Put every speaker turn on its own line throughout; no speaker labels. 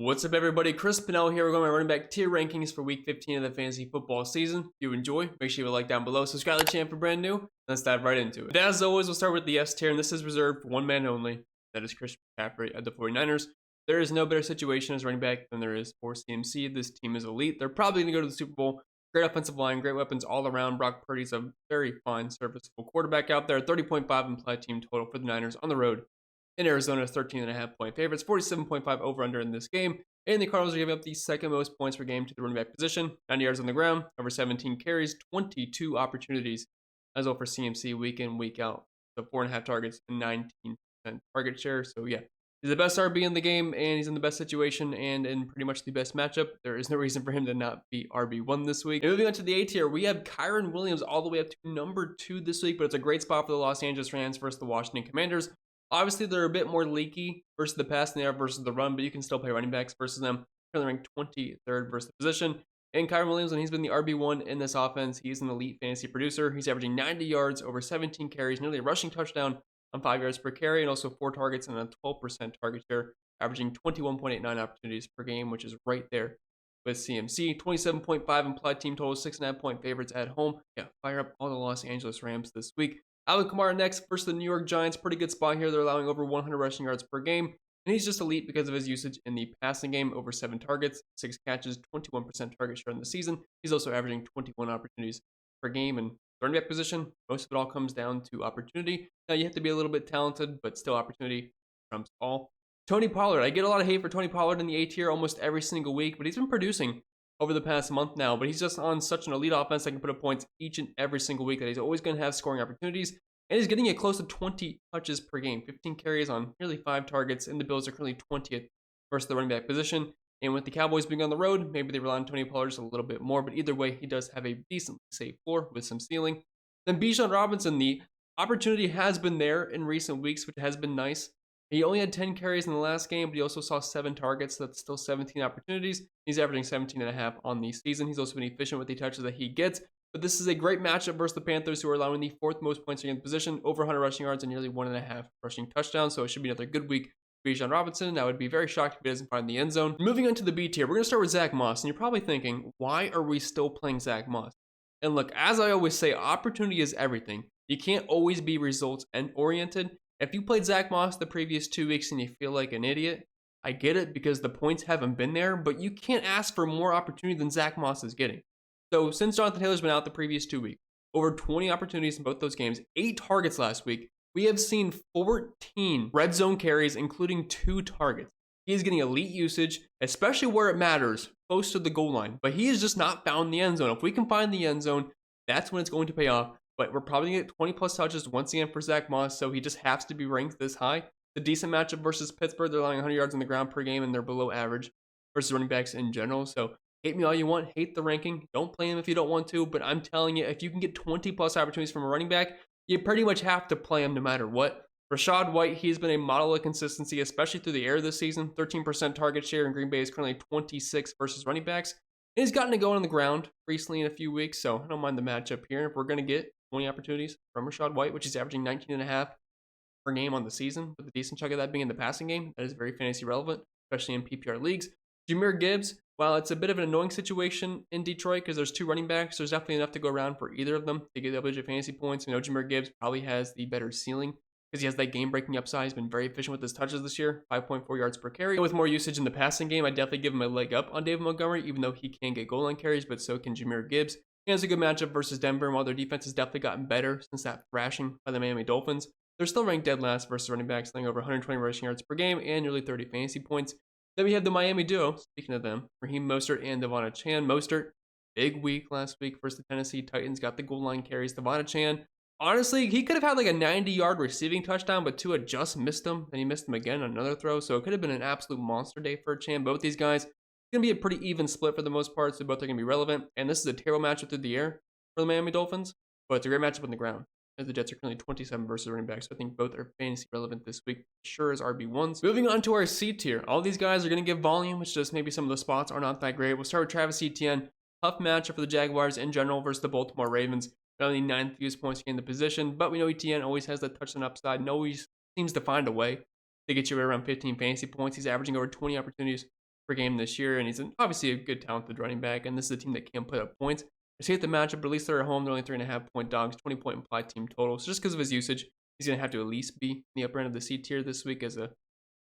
What's up, everybody? Chris Pennell here. We're going to my running back tier rankings for week 15 of the fantasy football season. If you enjoy, make sure you like down below. Subscribe to the channel if you're brand new. Let's dive right into it. But as always, we'll start with the S tier, and this is reserved for one man only. That is Christian McCaffrey at the 49ers. There is no better situation as running back than there is for CMC. This team is elite. They're probably going to go to the Super Bowl. Great offensive line, great weapons all around. Brock Purdy's a very fine, serviceable quarterback out there. 30.5 implied team total for the Niners on the road. In Arizona, 13.5 point favorites, 47.5 over-under in this game. And the Cardinals are giving up the second most points per game to the running back position. 90 yards on the ground, over 17 carries, 22 opportunities. As well for CMC week in, week out. So 4.5 targets and 19% target share. So yeah, he's the best RB in the game, and he's in the best situation and in pretty much the best matchup. There is no reason for him to not be RB1 this week. And moving on to the A tier, we have Kyren Williams all the way up to number 2 this week, but it's a great spot for the Los Angeles Rams versus the Washington Commanders. Obviously, they're a bit more leaky versus the pass than they are versus the run, but you can still play running backs versus them. Currently ranked 23rd versus the position. And Kyren Williams, when he's been the RB1 in this offense, he's an elite fantasy producer. He's averaging 90 yards, over 17 carries, nearly a rushing touchdown on 5 yards per carry, and also 4 targets and a 12% target share, averaging 21.89 opportunities per game, which is right there with CMC. 27.5 implied team total, 6.5 point favorites at home. Yeah, fire up all the Los Angeles Rams this week. Alvin Kamara next versus the New York Giants. Pretty good spot here. They're allowing over 100 rushing yards per game. And he's just elite because of his usage in the passing game. Over 7 targets, 6 catches, 21% target share in the season. He's also averaging 21 opportunities per game. And running back position, most of it all comes down to opportunity. Now, you have to be a little bit talented, but still opportunity trumps all. Tony Pollard. I get a lot of hate for Tony Pollard in the A tier almost every single week, but he's been producing over the past month now, but he's just on such an elite offense that can put up points each and every single week that he's always going to have scoring opportunities, and he's getting it close to 20 touches per game, 15 carries on nearly 5 targets, and the Bills are currently 20th versus the running back position, and with the Cowboys being on the road, maybe they rely on Tony Pollard just a little bit more, but either way, he does have a decently safe floor with some ceiling. Then Bijan Robinson, the opportunity has been there in recent weeks, which has been nice. He only had 10 carries in the last game, but he also saw 7 targets, so that's still 17 opportunities. He's averaging 17.5 on the season. He's also been efficient with the touches that he gets. But this is a great matchup versus the Panthers, who are allowing the 4th most points in the position, over 100 rushing yards and nearly 1.5 rushing touchdowns. So it should be another good week for Bijan Robinson. I would be very shocked if he doesn't find the end zone. Moving on to the B tier, we're going to start with Zach Moss. And you're probably thinking, why are we still playing Zach Moss? And look, as I always say, opportunity is everything. You can't always be results and oriented. If you played Zach Moss the previous 2 weeks and you feel like an idiot, I get it because the points haven't been there, but you can't ask for more opportunity than Zach Moss is getting. So since Jonathan Taylor's been out the previous 2 weeks, over 20 opportunities in both those games, 8 targets last week, we have seen 14 red zone carries, including 2 targets. He is getting elite usage, especially where it matters, close to the goal line, but he has just not found the end zone. If we can find the end zone, that's when it's going to pay off. But we're probably going to get 20 plus touches once again for Zach Moss, so he just has to be ranked this high. The decent matchup versus Pittsburgh, they're allowing 100 yards on the ground per game, and they're below average versus running backs in general. So hate me all you want, hate the ranking. Don't play him if you don't want to, but I'm telling you, if you can get 20 plus opportunities from a running back, you pretty much have to play him no matter what. Rachaad White, he's been a model of consistency, especially through the air this season. 13% target share, and Green Bay is currently 26 versus running backs. And he's gotten to go on the ground recently in a few weeks, so I don't mind the matchup here. If we're going to get 20 opportunities from Rachaad White, which is averaging 19.5 per game on the season, with a decent chunk of that being in the passing game, that is very fantasy relevant, especially in PPR leagues. Jahmyr Gibbs, while it's a bit of an annoying situation in Detroit because there's 2 running backs, there's definitely enough to go around for either of them to get double-digit fantasy points. You know, Jahmyr Gibbs probably has the better ceiling because he has that game-breaking upside. He's been very efficient with his touches this year, 5.4 yards per carry. With more usage in the passing game, I definitely give him a leg up on David Montgomery, even though he can get goal line carries, but so can Jahmyr Gibbs. He has a good matchup versus Denver, and while their defense has definitely gotten better since that thrashing by the Miami Dolphins, they're still ranked dead last versus running backs, laying over 120 rushing yards per game and nearly 30 fantasy points. Then we have the Miami duo, speaking of them, Raheem Mostert and Devon Achane. Mostert, big week last week versus the Tennessee Titans, got the goal line carries. Devon Achane, honestly, he could have had like a 90-yard receiving touchdown, but Tua just missed him, and he missed him again on another throw, so it could have been an absolute monster day for Achane. Both these guys, it's going to be a pretty even split for the most part, so both are going to be relevant, and this is a terrible matchup through the air for the Miami Dolphins, but it's a great matchup on the ground, as the Jets are currently 27 versus running backs, so I think both are fantasy relevant this week, sure as RB1s. Moving on to our C tier, all these guys are going to give volume, which just maybe some of the spots are not that great. We'll start with Travis Etienne. Tough matchup for the Jaguars in general versus the Baltimore Ravens. Only 9th fewest points in the position, but we know Etienne always has that touchdown upside and always seems to find a way to get you around 15 fantasy points. He's averaging over 20 opportunities per game this year, and he's obviously a good talented running back, and this is a team that can put up points. I hate the matchup, but at least they're at home. They're only 3.5-point dogs, 20-point implied team total. So just because of his usage, he's going to have to at least be in the upper end of the C tier this week as a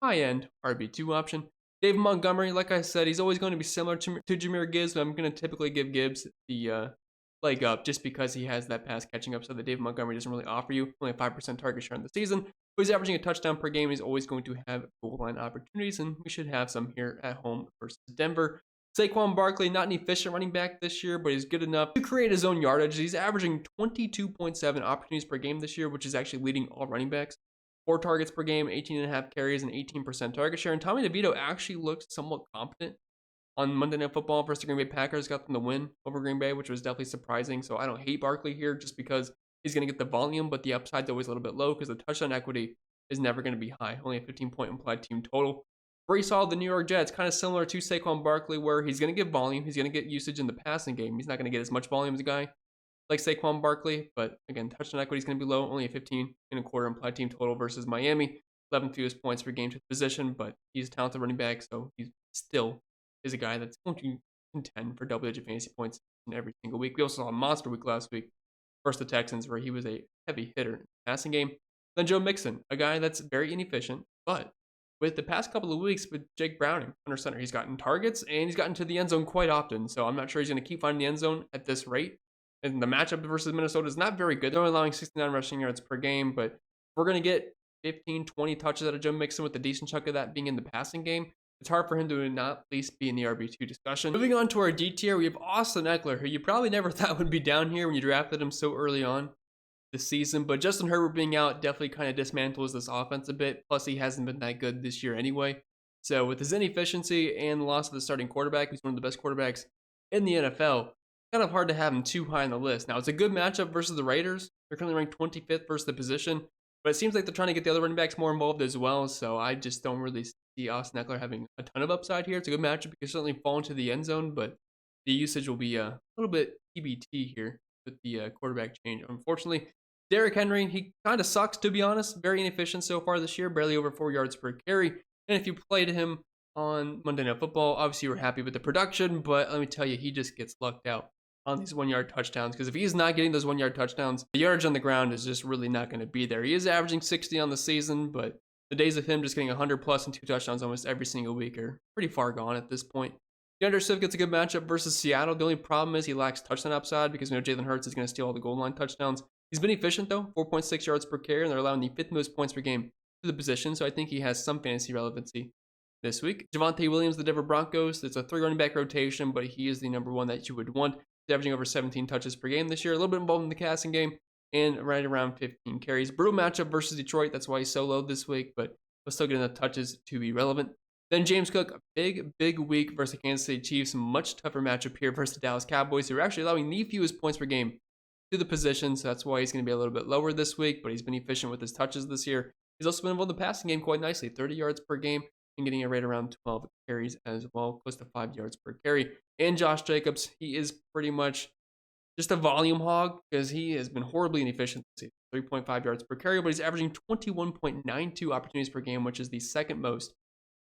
high-end RB2 option. Dave Montgomery, like I said, he's always going to be similar to Jahmyr Gibbs, but I'm going to typically give Gibbs the leg up just because he has that pass catching up, so that Dave Montgomery doesn't really offer you. Only a 5% target share in the season, but he's averaging a touchdown per game. He's always going to have goal line opportunities, and we should have some here at home versus Denver. Saquon Barkley, not an efficient running back this year, but he's good enough to create his own yardage. He's averaging 22.7 opportunities per game this year, which is actually leading all running backs. 4 targets per game, 18.5 carries, and 18% target share. And Tommy DeVito actually looks somewhat competent on Monday Night Football versus the Green Bay Packers. Got them the win over Green Bay, which was definitely surprising. So I don't hate Barkley here just because he's going to get the volume, but the upside's always a little bit low because the touchdown equity is never going to be high. Only a 15-point implied team total. Where he saw the New York Jets, kind of similar to Saquon Barkley, where he's going to get volume. He's going to get usage in the passing game. He's not going to get as much volume as a guy like Saquon Barkley, but again, touchdown equity is going to be low, only a 15.25 implied team total versus Miami, 11 fewest points per game to the position, but he's a talented running back, so he still is a guy that's going to contend for double-digit fantasy points in every single week. We also saw a monster week last week versus the Texans, where he was a heavy hitter in the passing game. Then Joe Mixon, a guy that's very inefficient, but with the past couple of weeks with Jake Browning under center, he's gotten targets and he's gotten to the end zone quite often, so I'm not sure he's going to keep finding the end zone at this rate. And the matchup versus Minnesota is not very good. They're only allowing 69 rushing yards per game, but we're going to get 15, 20 touches out of Joe Mixon with a decent chunk of that being in the passing game. It's hard for him to not at least be in the RB2 discussion. Moving on to our D tier, we have Austin Ekeler, who you probably never thought would be down here when you drafted him so early on this season. But Justin Herbert being out definitely kind of dismantles this offense a bit. Plus, he hasn't been that good this year anyway. So with his inefficiency and the loss of the starting quarterback, who's one of the best quarterbacks in the NFL, kind of hard to have him too high on the list. Now, it's a good matchup versus the Raiders. They're currently ranked 25th versus the position, but it seems like they're trying to get the other running backs more involved as well, so I just don't really see Austin Ekeler having a ton of upside here. It's a good matchup. You can certainly fall into the end zone, but the usage will be a little bit TBT here with the quarterback change. Unfortunately, Derrick Henry, he kind of sucks, to be honest. Very inefficient so far this year, barely over 4 yards per carry. And if you played him on Monday Night Football, obviously you were happy with the production, but let me tell you, he just gets lucked out on these 1-yard touchdowns, because if he's not getting those 1-yard touchdowns, the yardage on the ground is just really not going to be there. He is averaging 60 on the season, but the days of him just getting 100 plus and 2 touchdowns almost every single week are pretty far gone at this point. DeAndre Swift gets a good matchup versus Seattle. The only problem is he lacks touchdown upside because we know Jalen Hurts is going to steal all the goal line touchdowns. He's been efficient though, 4.6 yards per carry, and they're allowing the 5th most points per game to the position, so I think he has some fantasy relevancy this week. Javonte Williams, the Denver Broncos, it's a 3 running back rotation, but he is the number one that you would want. He's averaging over 17 touches per game this year, a little bit involved in the passing game, and right around 15 carries. Brutal matchup versus Detroit, that's why he's so low this week, but he'll still get enough touches to be relevant. Then James Cook, a big week versus the Kansas City Chiefs. Much tougher matchup here versus the Dallas Cowboys, who are actually allowing the fewest points per game to the position, so that's why he's going to be a little bit lower this week, but he's been efficient with his touches this year. He's also been involved in the passing game quite nicely, 30 yards per game, and getting a rate around 12 carries as well, close to 5 yards per carry. And Josh Jacobs, he is pretty much just a volume hog because he has been horribly inefficient this season, 3.5 yards per carry, but he's averaging 21.92 opportunities per game, which is the second most,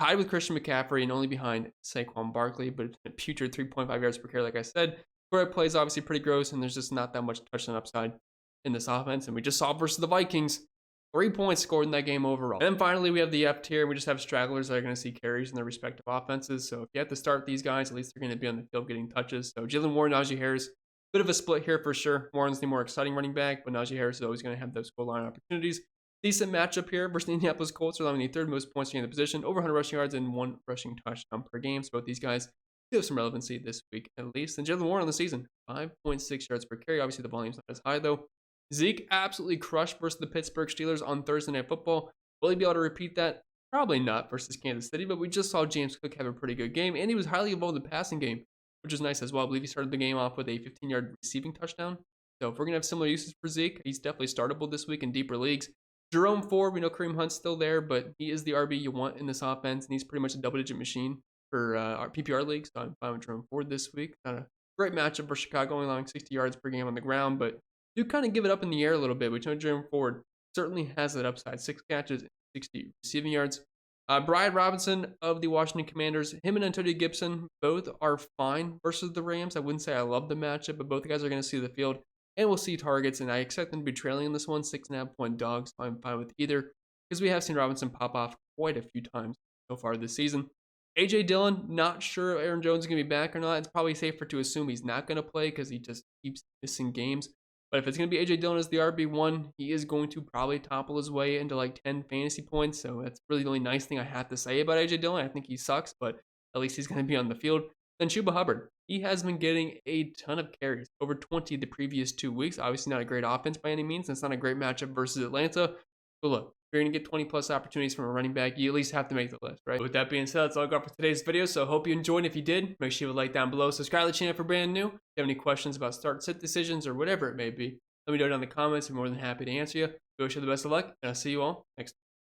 tied with Christian McCaffrey and only behind Saquon Barkley, but a putrid 3.5 yards per carry, like I said. Quarterback play is obviously pretty gross, and there's just not that much touchdown upside in this offense. And we just saw versus the Vikings, 3 points scored in that game overall. And then finally, we have the F tier. We just have stragglers that are going to see carries in their respective offenses. So if you have to start these guys, at least they're going to be on the field getting touches. So Jalen Warren, Najee Harris, bit of a split here for sure. Warren's the more exciting running back, but Najee Harris is always going to have those goal line opportunities. Decent matchup here versus the Indianapolis Colts, allowing the 3rd most points in the position, over 100 rushing yards and 1 rushing touchdown per game. So both these guys do have some relevancy this week at least. And Jalen Warren on the season, 5.6 yards per carry. Obviously, the volume's not as high though. Zeke absolutely crushed versus the Pittsburgh Steelers on Thursday Night Football. Will he be able to repeat that? Probably not versus Kansas City, but we just saw James Cook have a pretty good game, and he was highly involved in the passing game, which is nice as well. I believe he started the game off with a 15-yard receiving touchdown. So if we're going to have similar uses for Zeke, he's definitely startable this week in deeper leagues. Jerome Ford, we know Kareem Hunt's still there, but he is the RB you want in this offense, and he's pretty much a double-digit machine for our PPR league, so I'm fine with Jerome Ford this week. Not a great matchup for Chicago, only allowing 60 yards per game on the ground, but do kind of give it up in the air a little bit, which Jerome Ford certainly has that upside. 6 catches, 60 receiving yards. Brian Robinson of the Washington Commanders, him and Antonio Gibson both are fine versus the Rams. I wouldn't say I love the matchup, but both guys are going to see the field and we'll see targets. And I expect them to be trailing in this one, 6.5-point dogs. So I'm fine with either because we have seen Robinson pop off quite a few times so far this season. AJ Dillon, not sure Aaron Jones is going to be back or not. It's probably safer to assume he's not going to play because he just keeps missing games. But if it's going to be AJ Dillon as the RB1, he is going to probably topple his way into like 10 fantasy points. So that's really the only nice thing I have to say about AJ Dillon. I think he sucks, but at least he's going to be on the field. Then Chuba Hubbard. He has been getting a ton of carries, over 20 the previous 2 weeks. Obviously not a great offense by any means. It's not a great matchup versus Atlanta. But look, if you're going to get 20 plus opportunities from a running back, you at least have to make the list, right? With that being said, that's all I got for today's video. So I hope you enjoyed. If you did, make sure you like down below. Subscribe to the channel for brand new. If you have any questions about start sit decisions or whatever it may be, let me know down in the comments. I'm more than happy to answer you. I wish you the best of luck, and I'll see you all next time.